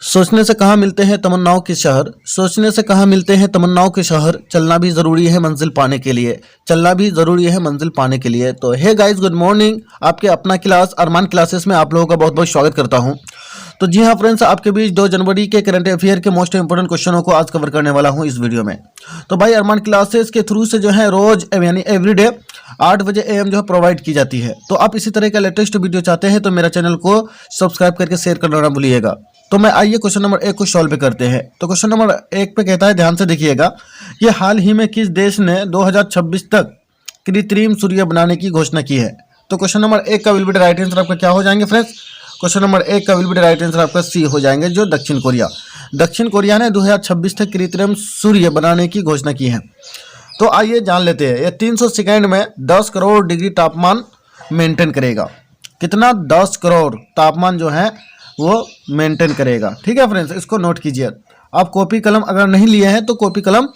सोचने से कहाँ मिलते हैं तमन्नाओं के शहर, सोचने से कहाँ मिलते हैं तमन्नाओं के शहर, चलना भी ज़रूरी है मंजिल पाने के लिए, चलना भी ज़रूरी है मंजिल पाने के लिए। तो हे गाइस, गुड मॉर्निंग। आपके अपना क्लास अरमान क्लासेस में आप लोगों का बहुत बहुत स्वागत करता हूं। तो जी हाँ फ्रेंड्स, आपके बीच 2 जनवरी के करंट अफेयर के मोस्ट इंपोर्टेंट क्वेश्चनों को आज कवर करने वाला हूं इस वीडियो में। तो भाई अरमान क्लासेस के थ्रू से जो है रोज यानी एवरीडे 8 बजे AM जो है प्रोवाइड की जाती है। तो आप इसी तरह का लेटेस्ट वीडियो चाहते हैं तो मेरा चैनल को सब्सक्राइब करके शेयर करना ना भूलिएगा। तो मैं आइए क्वेश्चन नंबर 1 को सॉल्व करते हैं। तो क्वेश्चन नंबर 1 पे कहता है, ध्यान से देखिएगा, ये हाल ही में किस देश ने 2026 तक कृत्रिम सूर्य बनाने की घोषणा की है। तो क्वेश्चन नंबर 1 का विल बी राइट आंसर आपका क्या हो जाएंगे फ्रेंड्स? क्वेश्चन नंबर 1 का विल बी राइट आंसर आपका सी हो जाएंगे, जो दक्षिण कोरिया। दक्षिण कोरिया ने 2026 तक कृत्रिम सूर्य बनाने की घोषणा की है। तो आइए जान लेते हैं, ये 300 सेकेंड में 10 करोड़ डिग्री तापमान मेंटेन करेगा। कितना? 10 करोड़ तापमान जो है वो मेंटेन करेगा। ठीक है फ्रेंड्स, इसको नोट कीजिए। आप कॉपी कलम अगर नहीं लिए हैं तो कॉपी कलम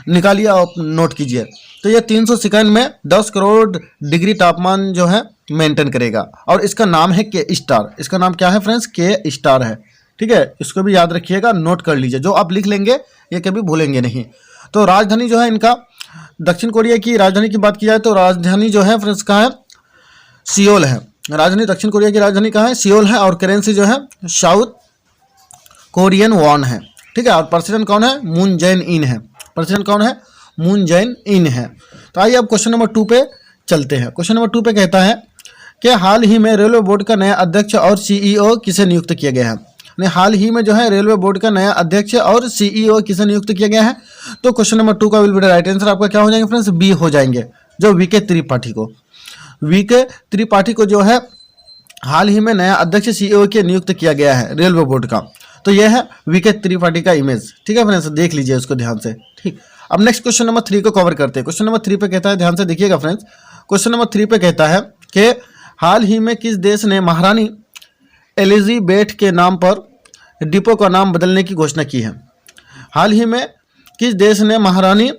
निकालिए और नोट कीजिए। तो ये 300 सेकंड में 10 करोड़ डिग्री तापमान जो है मेंटेन करेगा। और इसका नाम है के स्टार। इसका नाम क्या है फ्रेंड्स? के स्टार है। ठीक है, इसको भी याद रखिएगा, नोट कर लीजिए। जो आप लिख लेंगे ये कभी भूलेंगे नहीं। तो राजधानी जो है इनका, दक्षिण कोरिया की राजधानी की बात की जाए तो राजधानी जो है फ्रेंड्स कहाँ है? सियोल है। राजधानी दक्षिण कोरिया की राजधानी कहाँ है? सियोल है। और करेंसी जो है साउथ कोरियन वॉन है। ठीक है, और प्रेसिडेंट कौन है? मून जैन इन है। प्रेसिडेंट कौन है? मून जैन इन है। तो आइए अब क्वेश्चन नंबर 2 पे चलते हैं। क्वेश्चन नंबर 2 पे कहता है कि हाल ही में रेलवे बोर्ड का नया अध्यक्ष और CEO किसे नियुक्त किया गया है। हाल ही में जो है रेलवे बोर्ड का नया अध्यक्ष और CEO किसे नियुक्त किया गया है। तो क्वेश्चन नंबर 2 का विल बी राइट आंसर आपका क्या हो जाएंगे फ्रेंड्स? बी हो जाएंगे, जो VK त्रिपाठी को। VK त्रिपाठी को जो है हाल ही में नया अध्यक्ष CEO के नियुक्त किया गया है रेलवे बोर्ड का। तो यह है VK त्रिपाठी का इमेज। ठीक है फ्रेंड्स, देख लीजिए उसको ध्यान से। ठीक, अब नेक्स्ट क्वेश्चन नंबर 3 को कवर करते हैं। क्वेश्चन नंबर 3 पे कहता है, ध्यान से देखिएगा फ्रेंड्स। क्वेश्चन नंबर 3 पे कहता है कि हाल ही में किस देश ने महारानी एलिजाबेथ के नाम पर डिपो का नाम बदलने की घोषणा की है। हाल ही में किस देश ने महारानी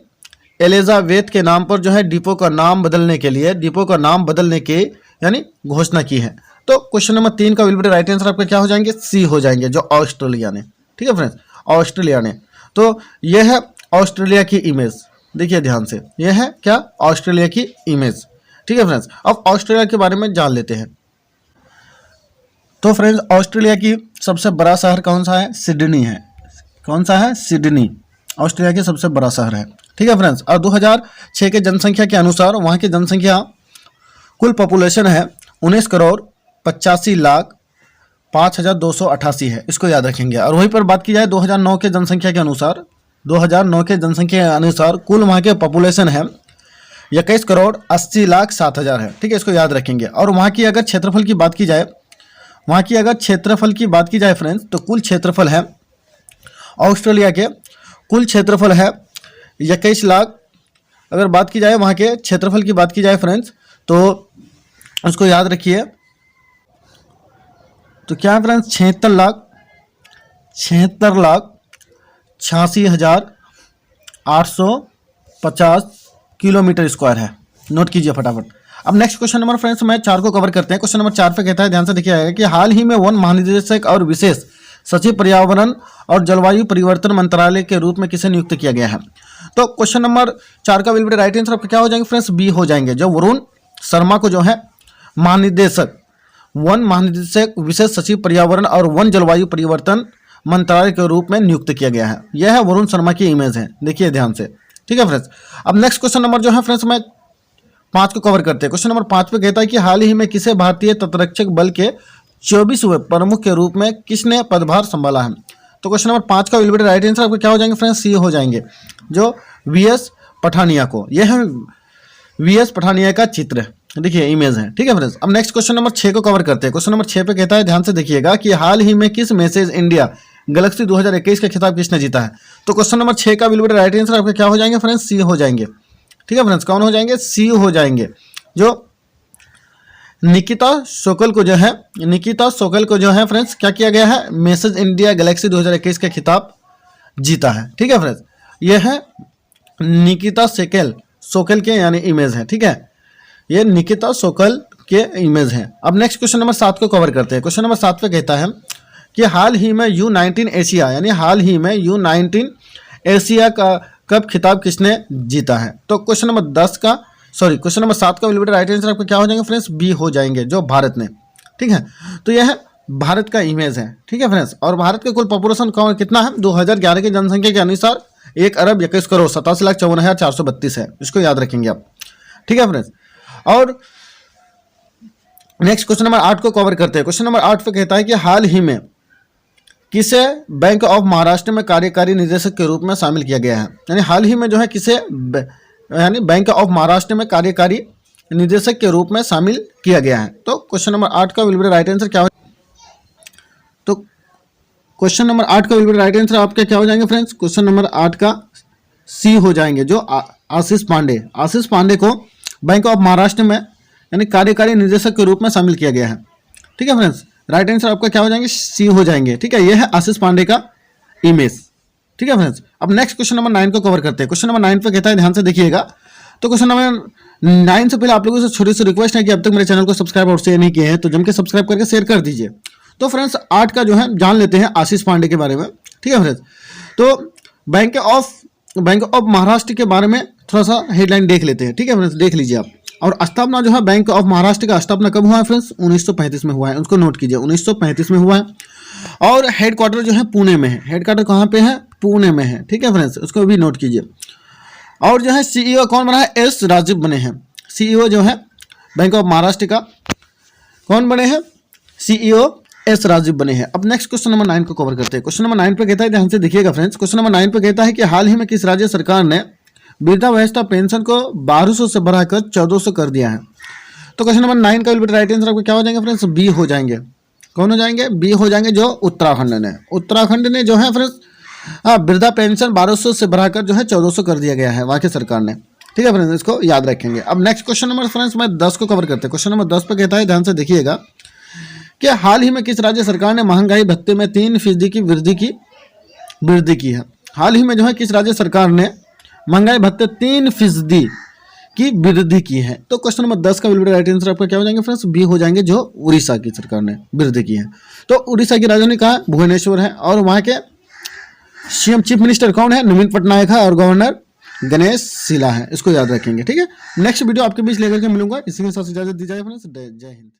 एलिजाबेथ के नाम पर जो है डिपो का नाम बदलने के लिए, डिपो का नाम बदलने की यानी घोषणा की है। तो क्वेश्चन नंबर 3 का विल बी राइट आंसर आपका क्या हो जाएंगे? सी हो जाएंगे, जो ऑस्ट्रेलिया ने। ठीक है फ्रेंड्स, ऑस्ट्रेलिया ने। तो यह है ऑस्ट्रेलिया की इमेज, देखिए ध्यान से। यह है क्या? ऑस्ट्रेलिया की इमेज। ठीक है फ्रेंड्स, अब ऑस्ट्रेलिया के बारे में जान लेते हैं। तो फ्रेंड्स, ऑस्ट्रेलिया की सबसे बड़ा शहर कौन सा है? सिडनी है। कौन सा है? सिडनी ऑस्ट्रेलिया की सबसे बड़ा शहर है। ठीक है फ्रेंड्स, और 2006 के जनसंख्या के अनुसार वहाँ की जनसंख्या, कुल पॉपुलेशन है 19 करोड़ 85 लाख 5,288 है। इसको याद रखेंगे। और वहीं पर बात की जाए 2009 के जनसंख्या के अनुसार, 2009 के जनसंख्या के अनुसार कुल वहाँ के पॉपुलेशन है 21 करोड़ 80 लाख 7,000 है। ठीक है, इसको याद रखेंगे। और वहाँ की अगर क्षेत्रफल की बात की जाए, वहाँ की अगर क्षेत्रफल की बात की जाए फ्रेंड्स, तो कुल क्षेत्रफल है ऑस्ट्रेलिया के, कुल क्षेत्रफल है 21 लाख। अगर बात की जाए वहाँ के क्षेत्रफल की बात की जाए फ्रेंड्स, तो उसको याद रखिए। तो क्या है फ्रेंड्स? 76 लाख 86,850 किलोमीटर स्क्वायर है। नोट कीजिए फटाफट। अब नेक्स्ट क्वेश्चन नंबर फ्रेंड्स मैं 4 को कवर करते हैं। क्वेश्चन नंबर 4 पे कहता है, ध्यान से देखिए कि हाल ही में वन महानिदेशक और विशेष सचिव पर्यावरण और जलवायु परिवर्तन मंत्रालय के रूप में किसे नियुक्त किया गया है। तो क्वेश्चन नंबर 4 का विल बी राइट आंसर आपका क्या हो जाएंगे फ्रेंड्स? बी हो जाएंगे, जो वरुण शर्मा को जो है महानिदेशक, वन महानिदेशक विशेष सचिव पर्यावरण और वन जलवायु परिवर्तन मंत्रालय के रूप में नियुक्त किया गया है। यह है वरुण शर्मा की इमेज है, देखिए ध्यान से। ठीक है फ्रेंड्स, अब नेक्स्ट क्वेश्चन नंबर जो है फ्रेंड्स मैं 5 को कवर करते हैं। क्वेश्चन नंबर 5 पे कहता है कि हाल ही में किसे भारतीय तटरक्षक बल के 24वें प्रमुख के रूप में किसने पदभार संभाला है। तो क्वेश्चन नंबर 5 का विल बी राइट आंसर आपको क्या हो जाएंगे फ्रेंड्स? सी हो जाएंगे, जो VS पठानिया को। यह है VS पठानिया का चित्र, देखिए इमेज है। ठीक है फ्रेंड्स, अब नेक्स्ट क्वेश्चन नंबर 6 को कवर करते हैं। क्वेश्चन नंबर 6 पे कहता है, ध्यान से देखिएगा कि हाल ही में किस मैसेज इंडिया गैलेक्सी 2021 का खिताब किसने जीता है। तो क्वेश्चन नंबर 6 का विल बी राइट आंसर आपका क्या हो जाएंगे फ्रेंड्स? सी हो जाएंगे। ठीक है फ्रेंड्स, कौन हो जाएंगे? सी हो जाएंगे, जो निकिता सोकल को जो है फ्रेंड्स क्या किया गया है? मैसेज इंडिया गैलेक्सी 2021 का खिताब जीता है। ठीक है फ्रेंड्स, यह है निकिता सोकल के यानी इमेज है। ठीक है, ये निकिता सोकल के इमेज हैं। अब नेक्स्ट क्वेश्चन नंबर 7 को कवर करते हैं। क्वेश्चन नंबर 7 पे कहता है कि हाल ही में U19 एशिया यानी हाल ही में U19 एशिया का कप खिताब किसने जीता है? तो क्वेश्चन नंबर 7 का विल राइट आंसर आपका क्या हो जाएंगे फ्रेंड्स? बी हो जाएंगे, जो भारत ने। ठीक है, तो यह भारत का इमेज है। ठीक है फ्रेंड्स, और भारत के कुल पॉपुलेशन कितना है? 2011 की जनसंख्या के अनुसार 1,21,57,432 है। इसको याद रखेंगे आप। ठीक है फ्रेंड्स, और नेक्स्ट क्वेश्चन नंबर 8 को कवर करते हैं। क्वेश्चन नंबर 8 पे कहता है कि हाल ही में किसे बैंक ऑफ महाराष्ट्र में कार्यकारी निदेशक के रूप में शामिल किया गया है? यानी हाल ही में जो है किसे यानी बैंक ऑफ महाराष्ट्र में कार्यकारी निदेशक के रूप में शामिल किया गया है? तो क्वेश्चन नंबर 8 का विल बी राइट आंसर क्या हो? तो क्वेश्चन नंबर 8 का विल बी राइट आंसर आपके क्या हो जाएंगे फ्रेंड्स? क्वेश्चन नंबर 8 का सी हो जाएंगे, जो आशीष पांडे को बैंक ऑफ महाराष्ट्र में यानी कार्यकारी निदेशक के रूप में शामिल किया गया है। ठीक है फ्रेंड्स, राइट आंसर आपका क्या हो जाएंगे? सी हो जाएंगे। ठीक है, यह है आशीष पांडे का इमेज। ठीक है फ्रेंड्स, अब नेक्स्ट क्वेश्चन नंबर 9 को कवर करते हैं। क्वेश्चन नंबर 9 पे कहता है, ध्यान से देखिएगा। तो क्वेश्चन नंबर 9 से पहले आप लोगों से छोटी सी रिक्वेस्ट है कि अब तक मेरे चैनल को सब्सक्राइब और शेयर नहीं किए हैं तो जम के सब्सक्राइब करके शेयर कर दीजिए। तो फ्रेंड्स 8 का जो है जान लेते हैं आशीष पांडे के बारे में। ठीक है फ्रेंड्स, तो बैंक ऑफ महाराष्ट्र के बारे में थोड़ा सा हेडलाइन देख लेते हैं। ठीक है फ्रेंड्स, देख लीजिए आप। और स्थापना जो है बैंक ऑफ महाराष्ट्र का स्थापना कब हुआ है फ्रेंड्स? 1935 में हुआ है। उसको नोट कीजिए, 1935 में हुआ है। और हेडक्वार्टर जो है पुणे में है। हेडक्वार्टर कहाँ पे है? पुणे में है। ठीक है फ्रेंड्स, उसको भी नोट कीजिए। और जो है सीईओ कौन बना है? एस राजीव बने हैं। सीईओ जो है बैंक ऑफ महाराष्ट्र का कौन बने हैं? सीईओ एस राजीव बने हैं। अब नेक्स्ट क्वेश्चन नंबर 9 को कवर करते हैं। क्वेश्चन नंबर 9 पे कहता है, ध्यान से देखिएगा फ्रेंड्स। क्वेश्चन नंबर 9 पे कहता है कि हाल ही में किस राज्य सरकार ने वृद्धावस्था पेंशन को 1200 से बढ़ाकर 1400 कर दिया है? तो क्वेश्चन नंबर 9 का विल राइट आंसर आपको क्या हो जाएंगे फ्रेंड्स? बी हो जाएंगे। कौन हो जाएंगे? बी हो जाएंगे, जो उत्तराखंड ने जो है फ्रेंड्स वृद्धा पेंशन 1200 से बढ़ाकर जो है 1400 कर दिया गया है वहाँ की सरकार ने। ठीक है फ्रेंड्स, इसको याद रखेंगे। अब नेक्स्ट क्वेश्चन नंबर फ्रेंड्स मैं 10 को कवर करते हैं। क्वेश्चन नंबर 10 पे कहता है, ध्यान से देखिएगा कि हाल ही में किस राज्य सरकार ने महंगाई भत्ते में 3% की वृद्धि की है? हाल ही में जो है किस राज्य सरकार ने महंगाई भत्ते 3% की वृद्धि की है? तो क्वेश्चन नंबर 10 का बिल्कुल राइट आंसर आपका क्या हो जाएंगे फ्रेंड्स? बी हो जाएंगे, जो उड़ीसा की सरकार ने वृद्धि की है। तो उड़ीसा की राजधानी कहाँ है? भुवनेश्वर है। और वहाँ के सीएम चीफ मिनिस्टर कौन है? नवीन पटनायक है। और गवर्नर गणेश शिला है। इसको याद रखेंगे। ठीक है, नेक्स्ट वीडियो आपके बीच लेकर के मिलूंगा। इसी के साथ इजाजत दी जाए फ्रेंड्स। जय हिंद।